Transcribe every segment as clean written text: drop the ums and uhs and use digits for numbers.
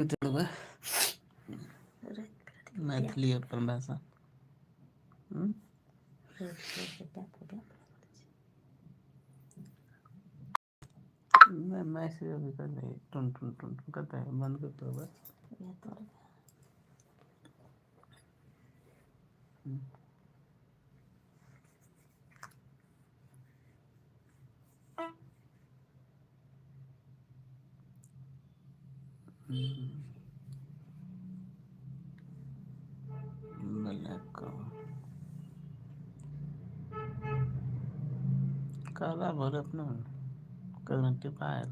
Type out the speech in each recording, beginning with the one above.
तेलुगु मैथिली अपन भाषा मैं मैसेज अभी कर ले टुन टुन टुन टुन करता है बंद कर दो बस ब्लैक काला भर अपना करना टिपायल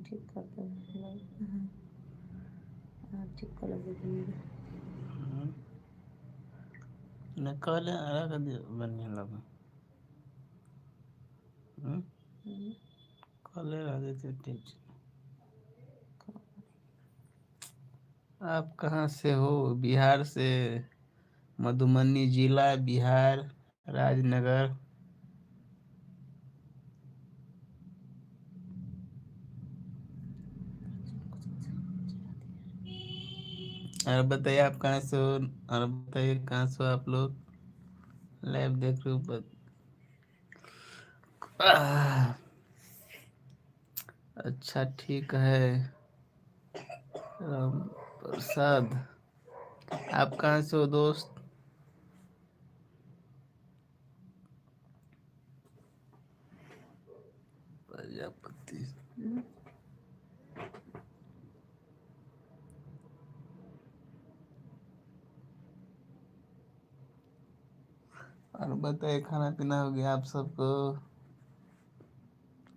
ठीक कर दो ठीक कर लगे न काले अलग बनने लगा काले आगे थे ठीक। आप कहाँ से हो? बिहार से। मधुबनी जिला बिहार राजनगर। और बताइए आप कहाँ से हो? और बताइए कहाँ से हो आप लोग? लाइव देख रहे हो? अच्छा ठीक है। राम प्रसाद आप कहाँ से हो दोस्त? प्रजापति। और बताइए खाना पीना हो गया आप सबको?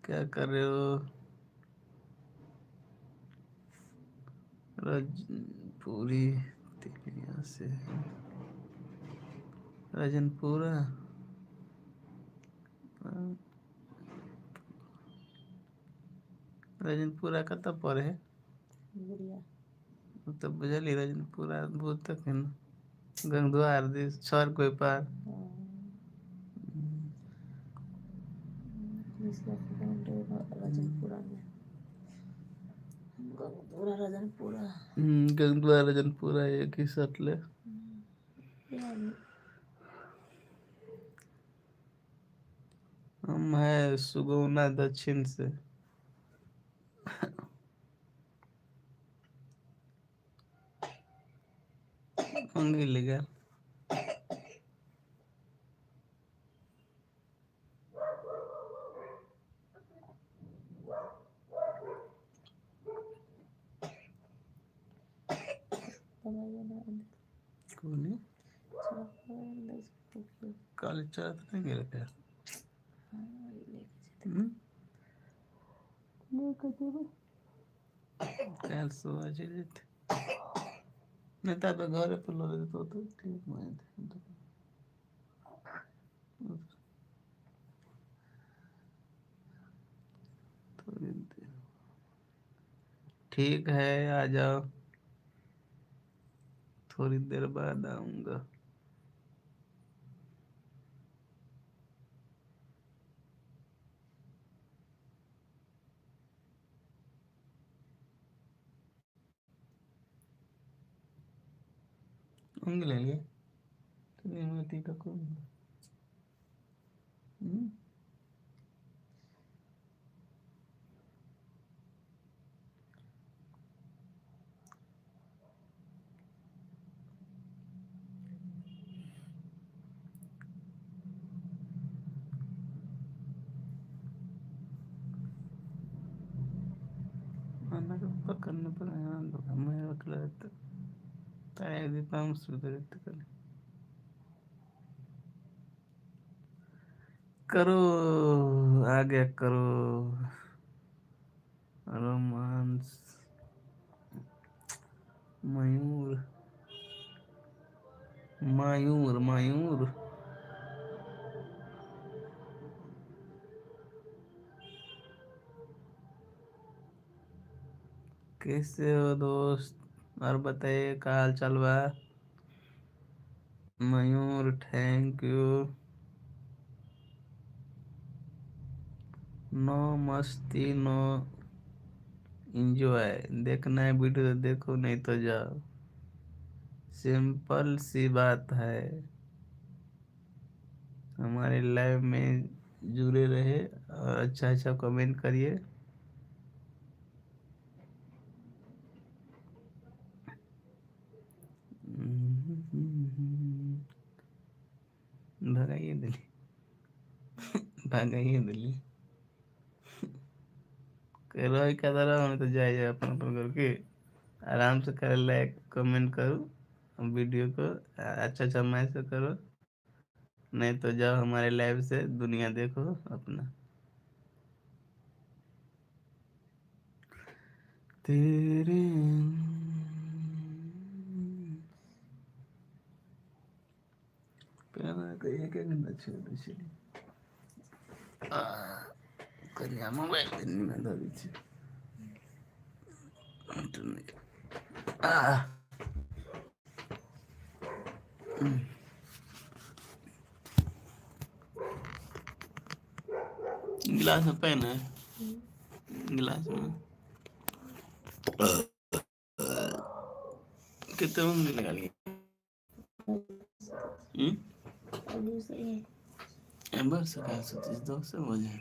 क्या कर रहे हो? रजनपुरी यहाँ से रजनपुरा। रजनपुरा कत पर है? तो बुझली रजनपुरा बहुत तक है ना गंगद्वार दिस छोर कोई पार रजनपुरा में रजनपुरा गंगद्वार रजनपुरा एक ही सटले। हम है सुगौना दक्षिण से। होंगे लेगा कौन काले चार नहीं गिर गया कैल सो आज लेते नहीं तब घर पे लो ले तो ठीक मैं थोड़ी देर ठीक है आ जाओ थोड़ी देर बाद आऊंगा। होंगे ले लिए तो ये मैं टीका कौन आना को पकड़ने पर आना दो मैं अकेला रहता ताया दीपा हम सुधर रहते कल करो आ गया करो रोमांस मयूर मयूर मयूर कैसे हो दोस्त और बताइए क्या हाल चाल बा? मयूर थैंक यू। नो मस्ती नो एंजॉय। देखना है वीडियो तो देखो, नहीं तो जाओ। सिंपल सी बात है। हमारे लाइव में जुड़े रहे और अच्छा अच्छा कमेंट करिए। भगाइए दिल्ली, भगाइए दिल्ली। रही क्या तरह हमें तो जाए अपन अपन करके आराम से कर, लाइक कमेंट करो वीडियो को, अच्छा अच्छा मैसेज करो, नहीं तो जाओ हमारे लाइव से दुनिया देखो अपना। तेरे प्यार का ये क्या गंदा छोड़ चली कन्या मोबाइल दिन में दो दीजिए। गिलास में पेन है, गिलास में कितने उंगली लगा लिए? अभी से ही एम्बर से कहा सतीश दो से हो जाए।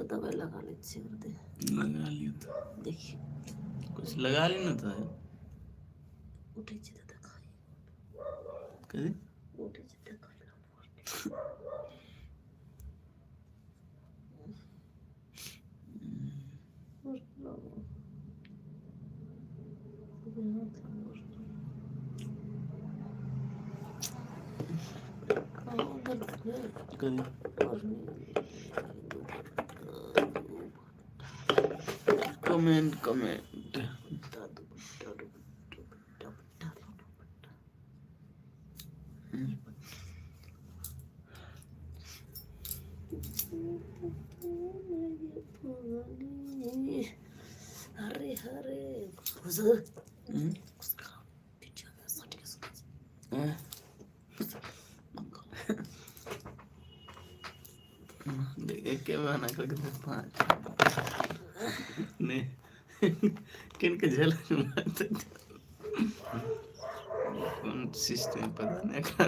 दवाई लगा लीजिए करते लगा लिया था, देखिए कुछ लगा लेना था। उठे चित दिखाई कभी उठे चित दिखाई कभी कमेंट कमेंट हरे हरे एक के बहाना करके तो पाँच नहीं किन के झल कौन सिस्टम पता नहीं का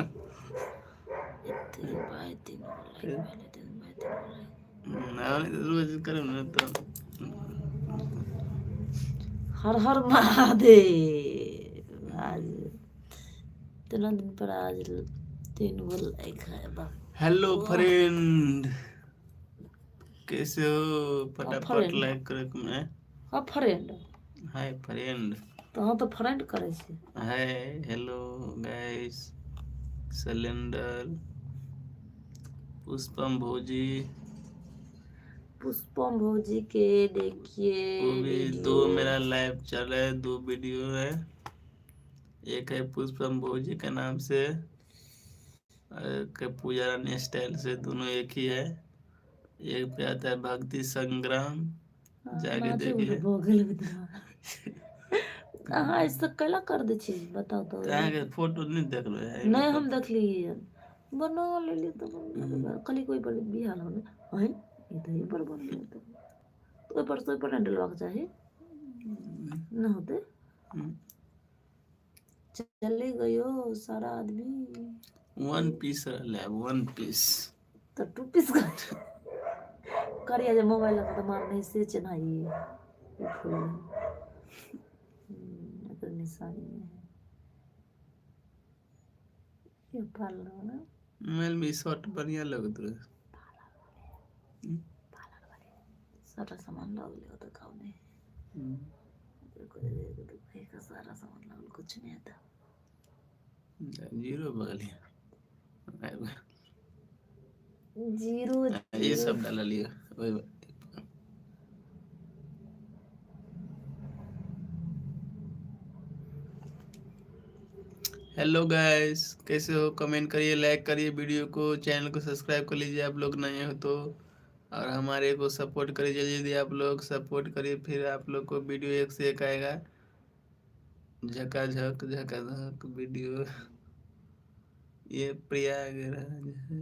नहीं तो रोज करो ना तो हर हर महादेव। आज इतना दिन पर आज 3 गो लाइक है बा। हेलो फ्रेंड, कैसे हो? फटाफट फ्रेंड लाइक करे मैं। हाँ फ्रेंड हाय फ्रेंड, तो हाँ तो फ्रेंड करे छे। Hi hello guys. सिलेंडर पुष्पम भोजी, पुष्पम भौजी के देखिए वो भी वीडियो। दो मेरा लाइव चल रहा है, 2 वीडियो है। एक है पुष्पम भोजी के नाम से, के पूजा रानी स्टाइल से, दोनों एक ही है। एक पे आता है भक्ति संग्राम, जाके देखिए। हाँ इससे कैला कर दे छी बताओ तो। कहाँ के फोटो नहीं देख लो यार, नहीं हम देख लिए बना ले ली तो खाली कोई पर बिहार होने है ये तो ये पर बन गया तो पर सोई पर डलवा के चाहिए ना होते चले गयो सारा आदमी। 1 पीस रहा है, 1 पीस तो 2 पीस करिया जे मोबाइल लगा तो मार नहीं से चनाई ये फूल अगर निशानी में है ये पाल रहा ना मेल में शॉट बढ़िया लगत रहे। सारा सामान लग लिया तो खाओ नहीं का सारा सामान लगल कुछ नहीं आता। जीरो बगलिया जीरो ये सब डाल लिया वही। हेलो गाइस, कैसे हो? कमेंट करिए, लाइक करिए वीडियो को, चैनल को सब्सक्राइब कर लीजिए आप लोग नए हो तो, और हमारे को सपोर्ट करिए। जल्दी जल्दी आप लोग सपोर्ट करिए, फिर आप लोग को वीडियो एक से एक आएगा, झकाझक झकाझक वीडियो। ये प्रयागराज है,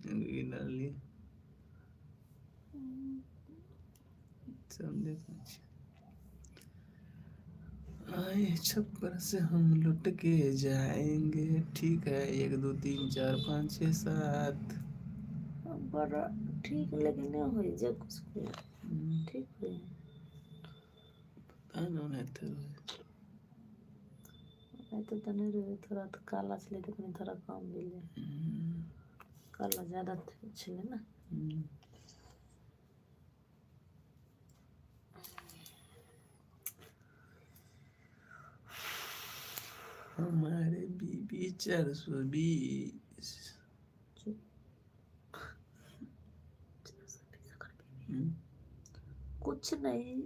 ये डाल लिए, समझे कुछ। आए छप्पर से हम लुट के जाएंगे, ठीक है। 1 2 3 4 5 6 7 बड़ा ठीक लेकिन नहीं हो जे कुछ के ठीक है। नहीं तो तने रे थोड़ा तो काला छले तो कनी थोड़ा कम मिले, काला ज्यादा छले ना। हमारे बीबी 420। कुछ नहीं,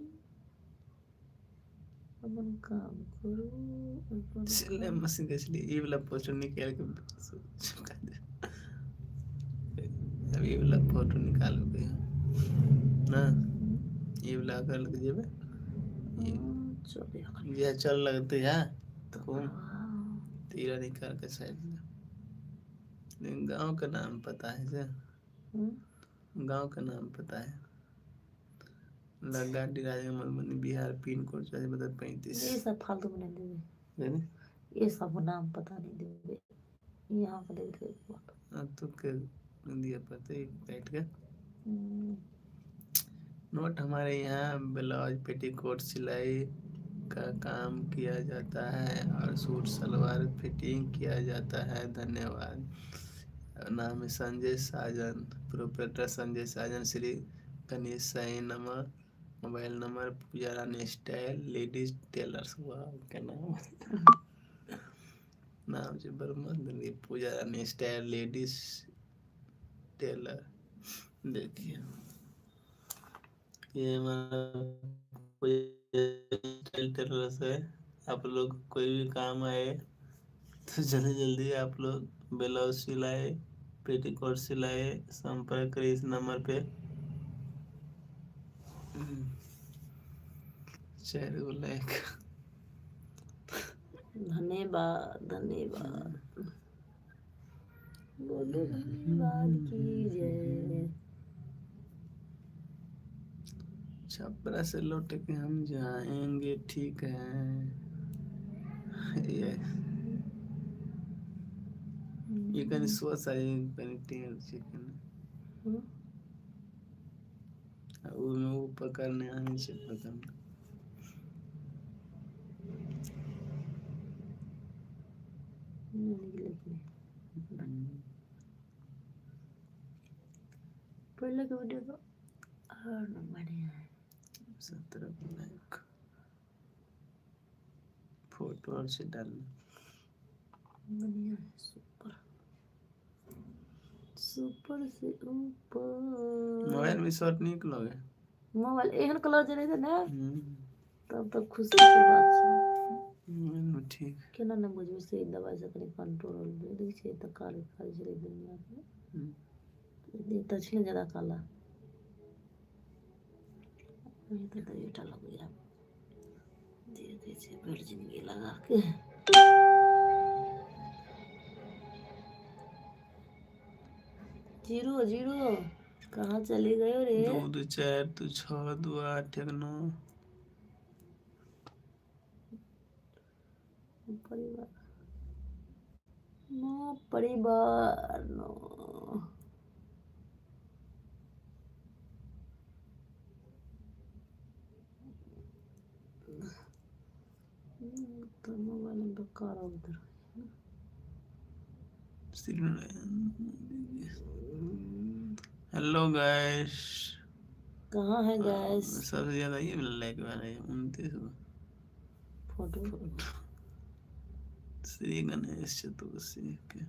अपन काम करो। सिलाई मशीन इसलिए ये वाला फोटो निकाल के अब ये वाला फोटो निकाल के ना, ये वाला कर के जेबे ये चल लगते है तो तीरा निकाल के साइड में। गांव का नाम पता है सर? गांव का नाम पता है? लगाटी राजा मधुबनी बिहार, पिन कोड 35। ये सब फालतू में नहीं देवे, ये सब नाम पता नहीं देवे, यहाँ का देख रहे तो के दिया पता है बैठ के। नोट हमारे यहाँ ब्लाउज पेटीकोट सिलाई का काम किया जाता है और सूट सलवार फिटिंग किया जाता है। धन्यवाद। नाम है संजय साजन, प्रोप्राइटर संजय साजन, श्री गणेश साई नमः। मोबाइल नंबर पूजा रानी स्टाइल लेडीज टेलर्स। वाह क्या नाम नाम से बर्मा पूजा रानी स्टाइल लेडीज टेलर। देखिए ये हमारा टेलर्स है। आप लोग कोई भी काम आए तो जल्दी जल्दी आप लोग ब्लाउज सिलाए पेटीकोट सिलाए संपर्क करें इस नंबर पे। 4 लाख। धन्यवाद धन्यवाद, बोलो धन्यवाद की जय। छपरा से लौट के हम जाएंगे, ठीक है। ये कहीं सोच आई कहीं टेल चिकन वो पकड़ने आने से पकड़ना। पहले के वीडियो तो और बढ़िया है। 17 लाइक फोटो और से डालना बढ़िया है, सुपर सुपर से ऊपर। मोबाइल में शॉट निकलोगे? मोबाइल एहन कलर जे रहते ना तब तक खुशी के बात है। ठीक केना न बुझबे से दवाई से कनी कंट्रोल दे छै त काले काले छले दुनिया में ये तो छे ज्यादा काला ये तो बेटा लग गया दे छे बेर जिंदगी लगा के। जीरो जीरो कहाँ चले गए रे? 2 2 4 2 6 2 8 1 9 परिवार नो परिवार नो तो मोबाइल में बेकार उधर। हेलो गाइस, कहाँ है गैस? सबसे ज्यादा ये लाइक वाला है 29 फोटो श्री गणेश चतुर्थी के।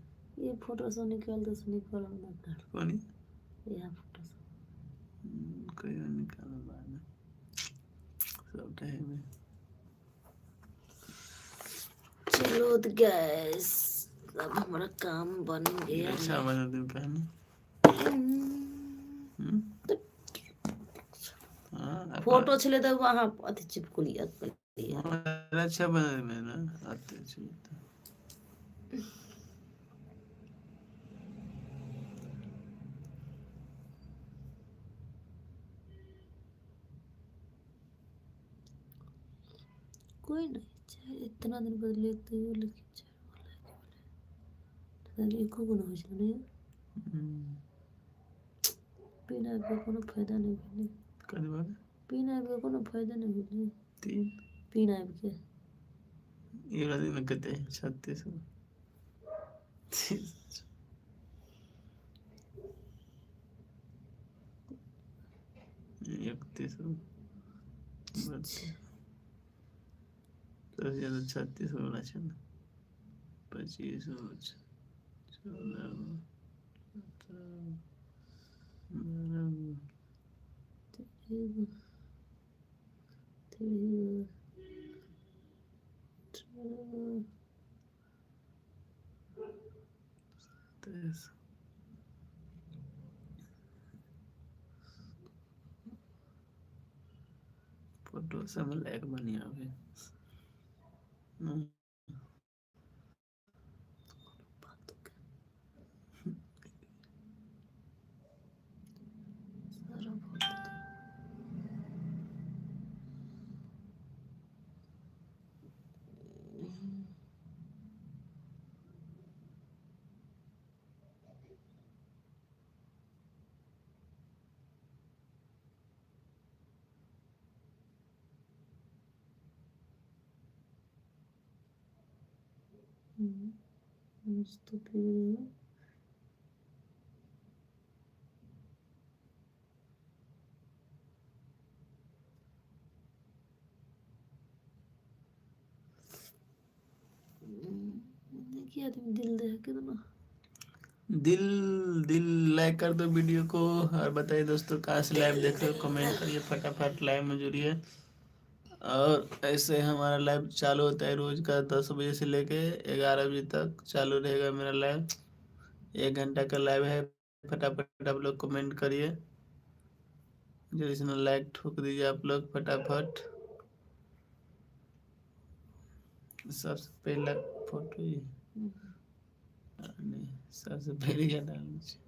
ये फोटो से निकाल दो से निकाल ना कर कौन ये फोटो से कोई और निकालो बाद में सब टाइम में। चलो तो गैस अब हमारा काम बन गया। अच्छा बना दिन पहले फोटो छले तो वहां अथी चिपकुलिया अच्छा बना मैं ना आते चलते कोई नहीं चाहे इतना दिन बदले तो लेकिन चाहे एको को हो नहीं बिना के कोनो फायदा नहीं भेले कदी बात बिना के कोनो फायदा नहीं भेले तीन बिना के एड़ा दिन कते 36 31 तो ज्यादा 36 होना चाहिए 25 फोटो सब लाइक बढ़िया है Estúpido. देखिए आदमी दिल दे के ना दिल दिल लाइक कर दो वीडियो को और बताइए दोस्तों कहाँ से लाइव देख रहे हो कमेंट करिए फटाफट लाइव में जुड़िए और ऐसे हमारा लाइव चालू होता है रोज का 10 बजे से लेके 11 बजे तक चालू रहेगा मेरा लाइव 1 घंटा का लाइव है फटाफट आप लोग कमेंट करिए जो इसमें लाइक ठोक दीजिए आप लोग फटाफट सबसे पहला फोटो ही नहीं सबसे पहले क्या डालना चाहिए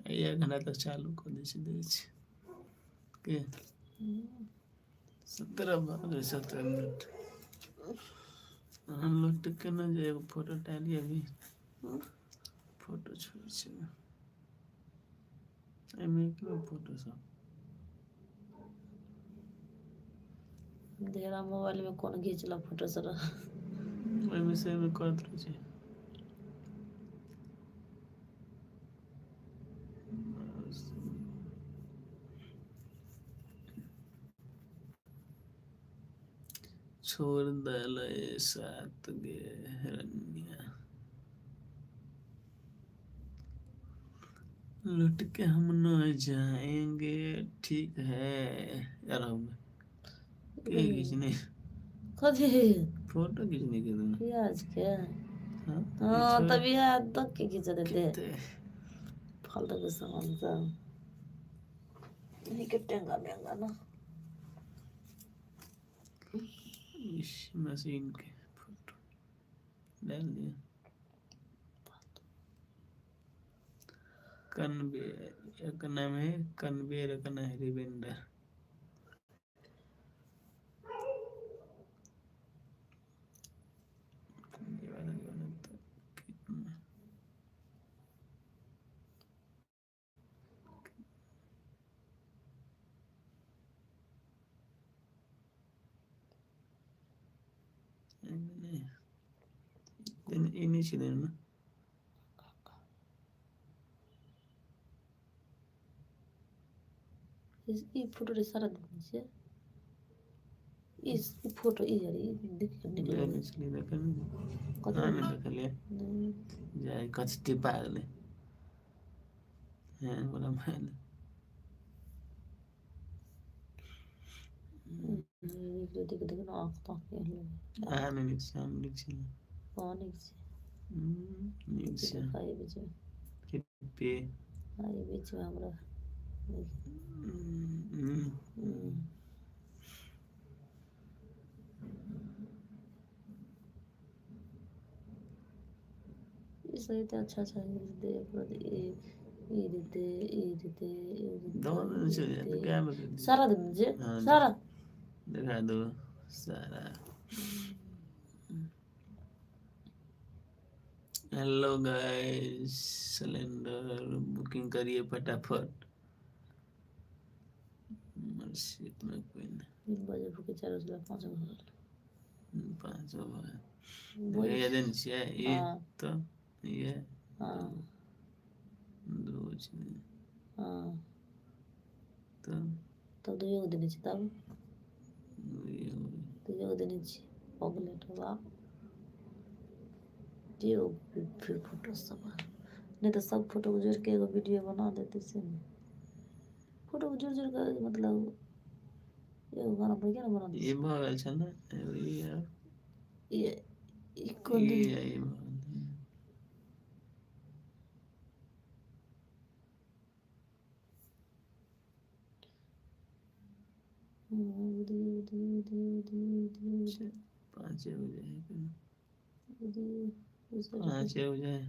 एक घंटा तक चालू कर दीजिए के 17 मिनट हम लोग टिक ना जाए फोटो डालिए अभी फोटो छोड़ फोटो सब देरा मोबाइल में कौन खींचला फोटो सर वही विषय में करत रहिए छोड़ दले साथ गे रनिया लुट के हम न जाएंगे ठीक है यार हम खींचने कथी फोटो खींचने के तुम प्याज के हाँ हाँ तभी हाथ तक के खींच देते कितने फालतू के सामान सब नहीं के टेंगा मेंगा ना इस मशीन के फोटो डाल दिया कन्वेयर का नाम है कन्वेयर का नाम है रिवेंडर नीचे देना ये फोटो रे सारा दिन से इस फोटो ये यार देख निकल इसलिए देखा नहीं देखा ले जाए कच टिपा गले हैं बोला मैंने देख देख ना आँख तो नहीं नीचे कौन नीचे खाई बीच में पे आई बीच में हमरा ये सही तो अच्छा अच्छा देख ಈ ರೀತಿ ಈ ರೀತಿ ಈ ರೀತಿ दोनों दिन ಈ से जाए तो ರೀತಿ क्या बता दी सारा दिन जे हाँ सारा दिखा दो सारा हेलो गाइस सिलेंडर बुकिंग करिए फटाफट सीट में कोई नहीं 3 बजे भूखे 4 बजे 5 बजे 5 बोल ये दिन से ये हाँ तो ये हाँ दो छः हाँ तो तब दुइयो दिन छै तब ये दुइयो दिन छै पगलेट बा दियो फिर फोटो सब नहीं तो सब फोटो को जोड़ के एगो वीडियो बना देते से फोटो को जोड़ जोड़ के मतलब एगो गाना पर क्या ना बना ये बहुत अच्छा ना ये यार ये कौन दिन ये पाँच हो जाए 5 हो जाए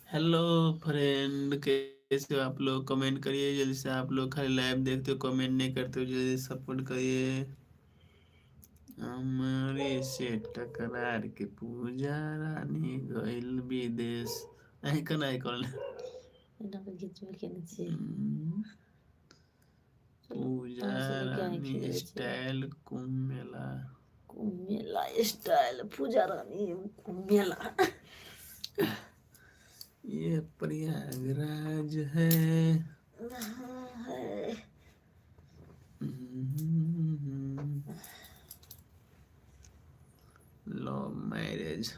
हेलो फ्रेंड कैसे हो आप लोग कमेंट करिए जल्दी से आप लोग खाली लाइव देखते हो कमेंट नहीं करते हो जल्दी सपोर्ट करिए हमारे से टकरार के पूजा रानी गइल विदेश आइकन आइकन इना के गीत में केने छी पूजा रानी स्टाइल कुंभ मेला स्टाइल पूजा रानी मेला ये प्रयागराज है लव मैरिज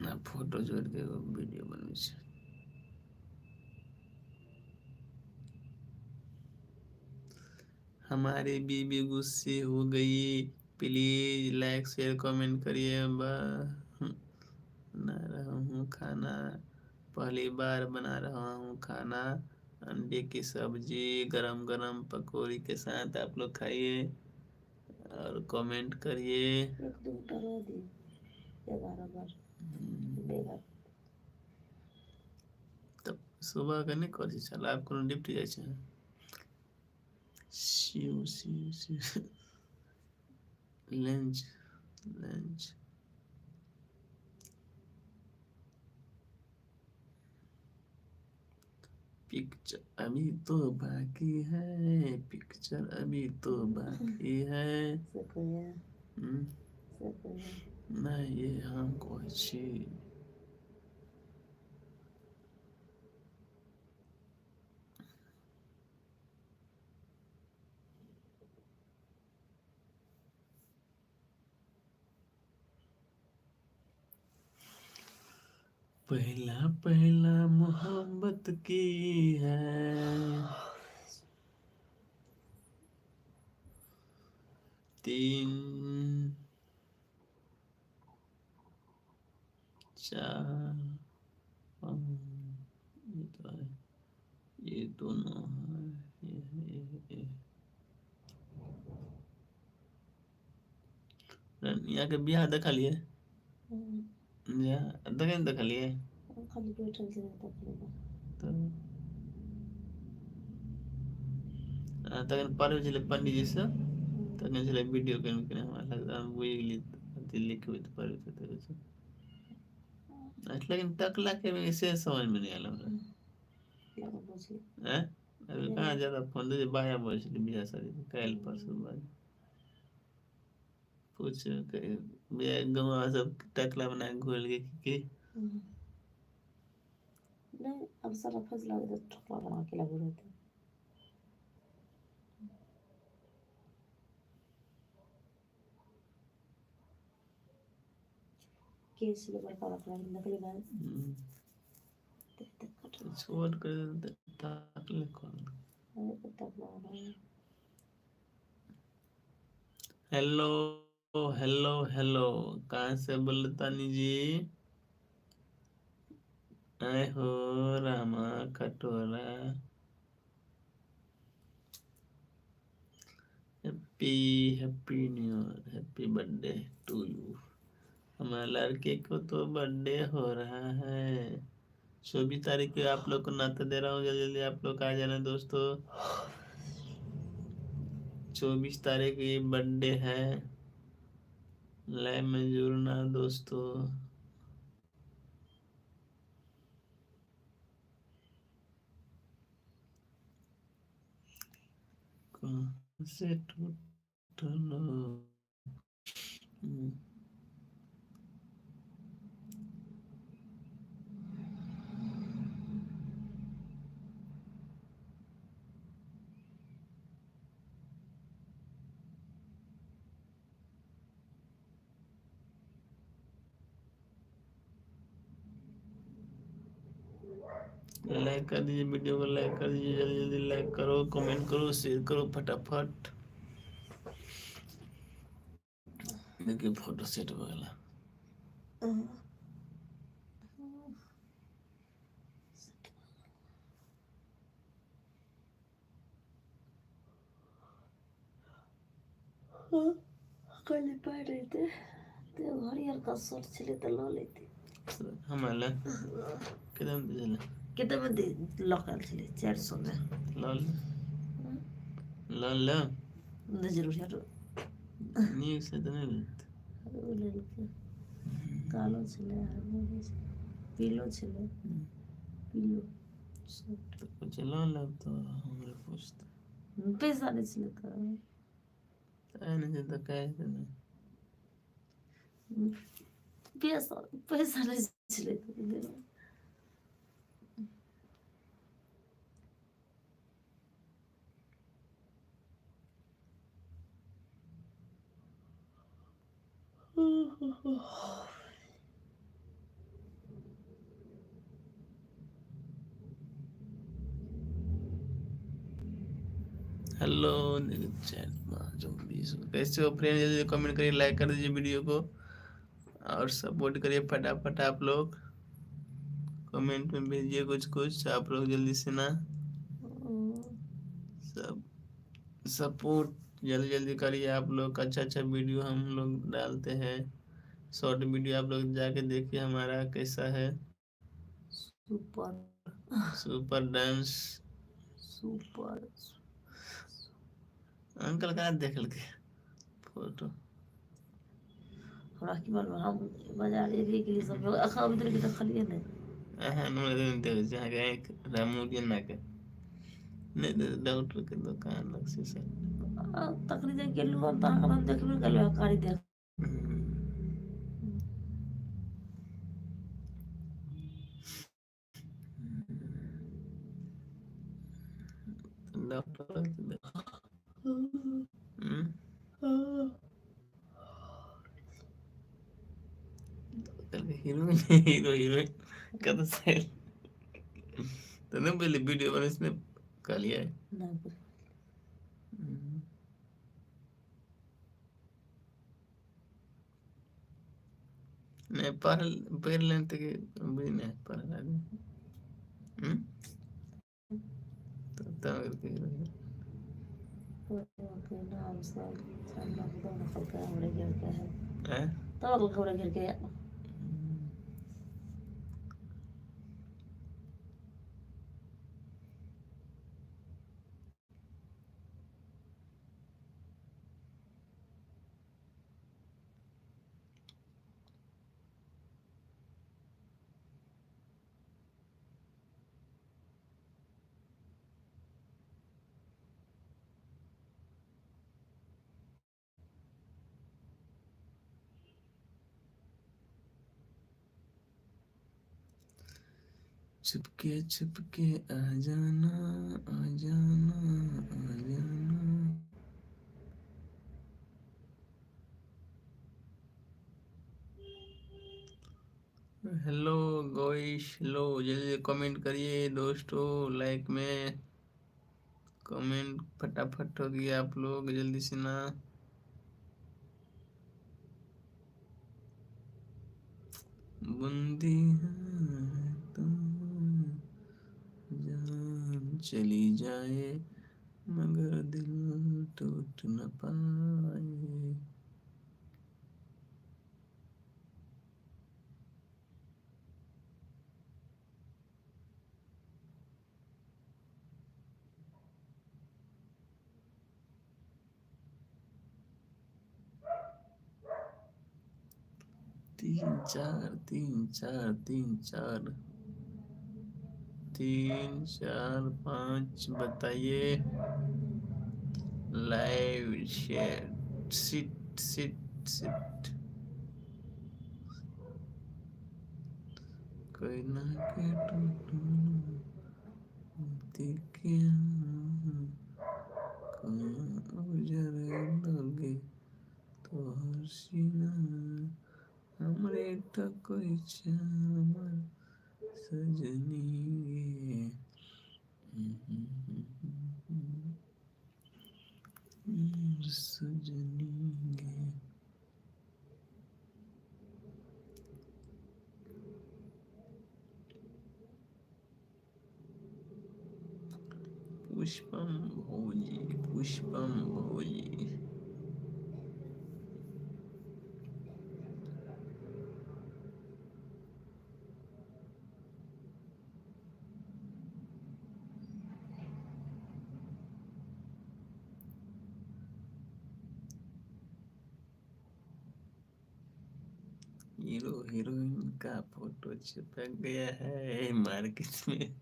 ना फोटो जोड़ के वीडियो बनवे छै हमारी बीबी गुस्से हो गई प्लीज लाइक शेयर कमेंट करिए बना रहा हूँ खाना पहली बार बना रहा हूँ खाना अंडे की सब्जी गरम गरम पकौड़ी के साथ आप लोग खाइए और कमेंट करिए एक दो करो दी 11 बार देगा तब सुबह का नहीं कर चल आपको डिप्टी जाए छै शिव लंच लंच पिक्चर अभी तो बाकी है पिक्चर अभी तो बाकी है नहीं ये हम कोई छी पहला पहला मोहब्बत की है 3 4 ये तो है ये दोनों है ये रनिया के बियाह देखा लिए या देखा लिए खाली बैठल छै तो तखन पढ़े छलै पंडित जी से तखन छलै वीडियो केन केने हमरा लगता हम बुझि गेली दिल्ली के तो पढ़े थे लेकिन तकला के से समझ में नहीं आया हमरा हैं अभी कहाँ ज्यादा फोन दे बाया बोल छलै बियाह शादी काल परसों बाद पूछ गाँव सब टकला बना के घोल के की नहीं अब सारा फैसला तो ठोकला बना के लगे रहते केस ले बड़का रखला नकली ना छोड़ कर ताकले कौन हेलो हेलो हेलो कहाँ से बोलतानी जी आए हो रामा कटोरा happy new year, happy birthday to you. हमारे लड़के को तो बर्थडे हो रहा है 24 तारीख को। आप लोग को नाता दे रहा हूँ, जल्दी जल्दी आप लोग आ जाना दोस्तों। 24 तारीख की बर्थडे है, लाइव में जुड़ना दोस्तों। कहाँ से टूटलो। लाइक कर दीजिए, वीडियो को लाइक कर दीजिए, जल्दी जल्दी लाइक करो, कमेंट करो, शेयर करो फटाफट। देखिए फोटो सेट हो गया। कल पाए रहे थे तो हरियर का शर्ट छिले तो लो लेती हमारे कितने दिले कितने में दे लोकल छिले 400 में लाल लाल न जरूर यार नहीं से तो नहीं लेते। वो ले लेते कालो छिले पीलो छिले पीलो तो कुछ लाल तो हमारे पूछते पैसा नहीं छिले तो नहीं तो कहे नहीं पैसा नहीं छिले तो हेलो चैट जो 20 कैसे हो फ्रेंड, जल्दी कमेंट करिए, लाइक कर दीजिए वीडियो को और सपोर्ट करिए फटाफट। आप लोग कमेंट में भेजिए कुछ कुछ आप लोग जल्दी से ना, सब सपोर्ट जल्दी जल्दी करिए आप लोग। अच्छा अच्छा वीडियो हम लोग डालते हैं, शॉर्ट वीडियो आप लोग जाके देखिए हमारा कैसा है। सुपर डांस सुपर अंकल कहाँ देख के फोटो हमरा की मालूम हम बाजार एरिया के लिए सब अखा उधर के देखलिए ने नून देख जहाँ के रामू के ना के नहीं डॉक्टर के दुकान लग से सर तकरी जे गेलु हम त हम देखबे गेलु कारी देख डॉक्टर हीरोइन हीरो हीरोइन का तो सही तो नहीं पहले वीडियो बने इसमें कर लिया है नहीं पैर लेते के भी नहीं पर तो करके नाम सब दोनों फलका हमरे घर के है हैं तो हमरे घर के चुपके आ जाना आ जाना आ जाना। हेलो गोइश, हेलो जल्दी कमेंट करिए दोस्तों, लाइक में कमेंट फटाफट होगी आप लोग जल्दी से ना। बंदी है तुम जान चली जाए मगर दिल टूट न पाए। तीन चार तीन चार तीन चार 3 4 5 बताइए। Live share sit sit sit कोई ना के देखिए उजरे लगे तो हसीना हमरे कोई चामर सजनी गे। सजनी गे। पुष्पम भोजी पुष्पम भोजी। हीरो हीरोइन का फोटो चिपक गया है मार्केट में।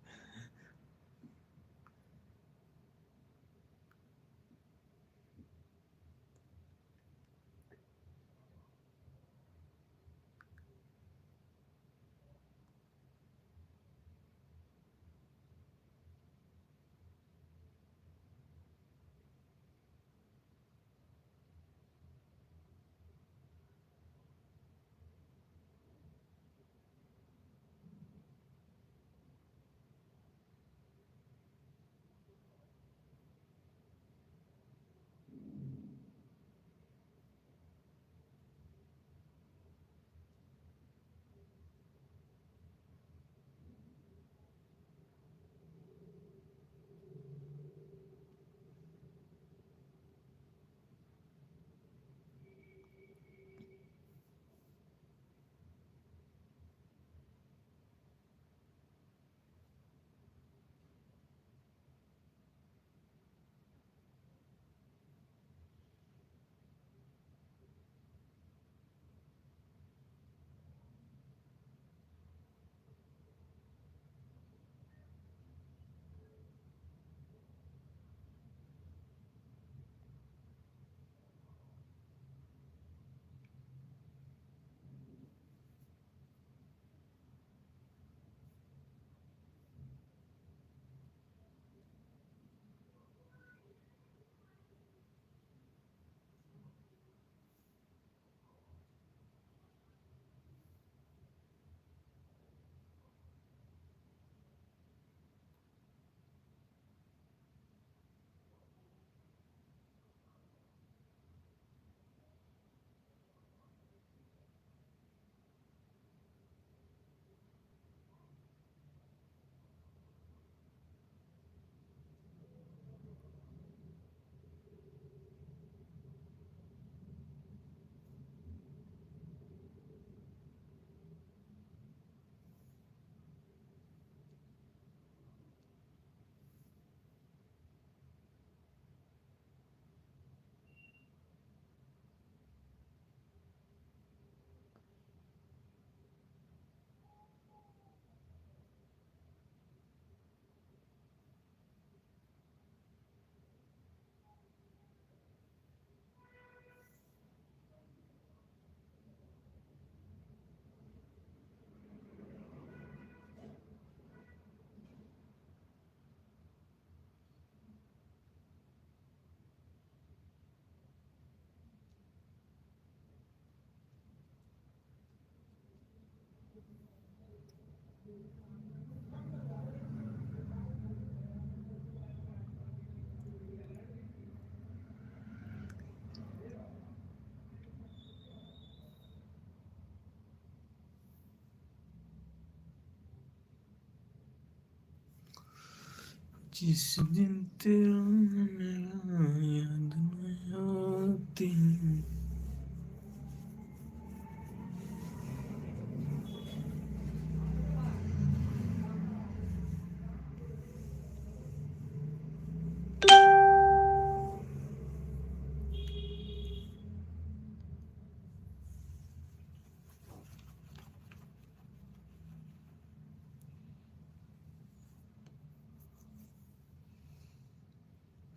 जिस दिन तेरा मेरा याद न आती।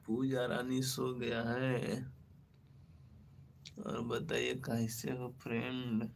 पूजा रानी सो गया है। और बताइए कैसे हो फ्रेंड।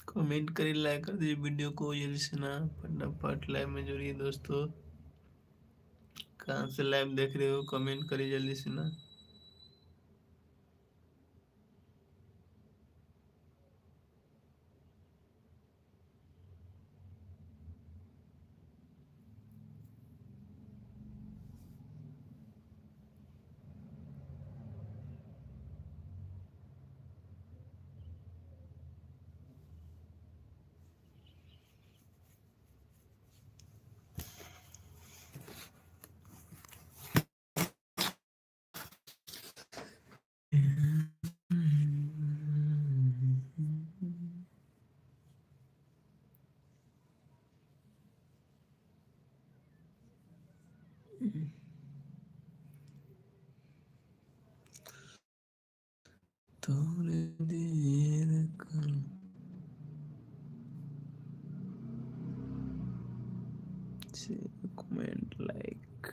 कमेंट करिए, लाइक कर दीजिए वीडियो को जल्दी से ना। फटाफट लाइव में जुड़िए दोस्तों। कहाँ से लाइव देख रहे हो कमेंट करिए जल्दी से ना। थोड़ी देर का कमेंट लाइक